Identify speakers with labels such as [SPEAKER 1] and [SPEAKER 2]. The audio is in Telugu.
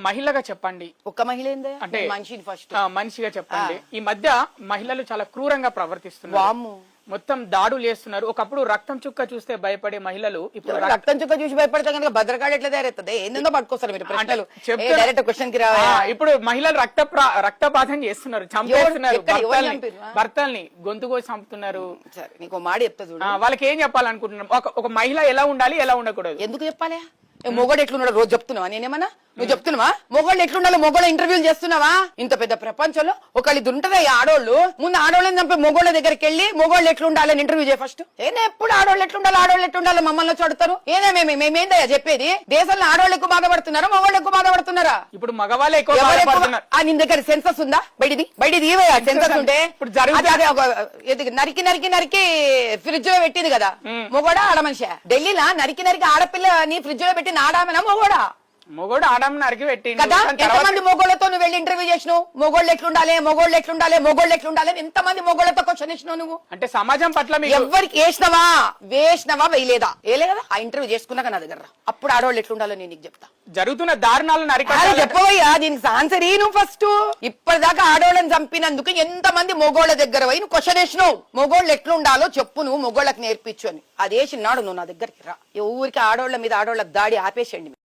[SPEAKER 1] మహిళగా చెప్పండి.
[SPEAKER 2] ఒక్క మహిళ ఏందే
[SPEAKER 1] అంటే
[SPEAKER 2] మనిషిని ఫస్ట్
[SPEAKER 1] మనిషిగా చెప్పండి. ఈ మధ్య మహిళలు చాలా క్రూరంగా ప్రవర్తిస్తున్నారు.
[SPEAKER 2] వామ్ము
[SPEAKER 1] మొత్తం దాడులు చేస్తున్నారు. ఒకప్పుడు రక్తం చుక్క చూస్తే భయపడే మహిళలు ఇప్పుడు
[SPEAKER 2] రక్తం చుక్క చూసి భయపడతా కనుక భద్రకాడు ఎట్లా తయారవుతుంది? ఏందో పట్టుకొస్తారు మీరు ప్రశ్నలు
[SPEAKER 1] చెప్తున్నా-
[SPEAKER 2] డైరెక్ట్ క్వశ్చన్ కి రావా?
[SPEAKER 1] ఇప్పుడు మహిళలు రక్తపాతం చేస్తున్నారు, చంపేస్తున్నారు భర్తల్ని గొంతు కోసి చంపుతున్నారు.
[SPEAKER 2] సరే నీకు మాట చెప్తా చూడు.
[SPEAKER 1] వాళ్ళకి ఏం చెప్పాలనుకుంటున్నాం? ఒక మహిళ ఎలా ఉండాలి, ఎలా ఉండకూడదు?
[SPEAKER 2] ఎందుకు చెప్పాలి? మొగోడు ఎట్లున్నాడు రోజు చెప్తున్నావా? నేనేమన్నా నువ్వు చెప్తున్నావా? మొగోళ్ళు ఎట్లుండాలో మొగోళ్ళ ఇంటర్వ్యూలు చేస్తున్నావా? ఇంత పెద్ద ప్రపంచంలో ఒకళ్ళు ఇది ఉంటదా? ఈ ఆడోళ్ళు ముందు ఆడోళ్ళని చంపి మొగోళ్ళ దగ్గరికి వెళ్ళి మొగోళ్ళు ఎట్లుండాలని ఇంటర్వ్యూ చేయ ఫస్ట్. ఏదో ఎప్పుడు ఆడోళ్ళు ఎట్లుండాలో మమ్మల్ని చూడతారు. మేమేందయ్యా చెప్పేది? దేశంలో ఆడోళ్ళు ఎక్కువ బాధపడుతున్నారా మొగోళ్ళు ఎక్కువ బాధపడుతున్నారా?
[SPEAKER 1] ఇప్పుడు మగవాళ్ళే ఎక్కువ బాధపడుతున్నారు.
[SPEAKER 2] నీ దగ్గర సెన్సస్ ఉందా? బయటిది సెన్సస్ ఉంటే నరికి ఫ్రిడ్జ్ లో పెట్టింది కదా మొగోడా ఆడ మనిషి? ఢిల్లీలో నరికి ఆడపిల్లని ఫ్రిడ్జ్ లో పెట్టిన ఆడామనా మొగోడా?
[SPEAKER 1] మొగోడు ఆడమ్ నరికి పెట్టిండు
[SPEAKER 2] కదా. ఎంతమంది మొగోళ్లతో నువ్వు వెళ్ళి ఇంటర్వ్యూ చేసినావు? మొగోళ్ళు ఎట్లుండాలి ఎంతమంది మొగోళ్లతో క్వశ్చన్ ఇచ్చినావు నువ్వు?
[SPEAKER 1] అంటే సమాజం పట్ల
[SPEAKER 2] ఎవరికి వేసినవా వేయలేదా? వేయలే కదా. ఆ ఇంటర్వ్యూ చేసుకున్నాక నా దగ్గర అప్పుడు ఆడవాళ్ళు ఎట్లుండాలో నేను నీకు చెప్తా.
[SPEAKER 1] జరుగుతున్న దారుణాలను అరికట్టాలి.
[SPEAKER 2] చెప్పవయ్యా దీనికి ఆన్సర్ నువ్వు ఫస్ట్. ఇప్పటిదాకా ఆడవాళ్ళని చంపినందుకు ఎంతమంది మొగోళ్ళ దగ్గర పోయి నువ్వు క్వశ్చన్ వేసినావు? మొగోళ్ళు ఎట్లుండాలో చెప్పు, నువ్వు మొగోళ్ళకి నేర్పించు అని. అది వేసినాడు నువ్వు నా దగ్గరికి రా. ఊరికి ఆడవాళ్ళ మీద ఆడవాళ్ళ దాడి ఆపేసేయండి.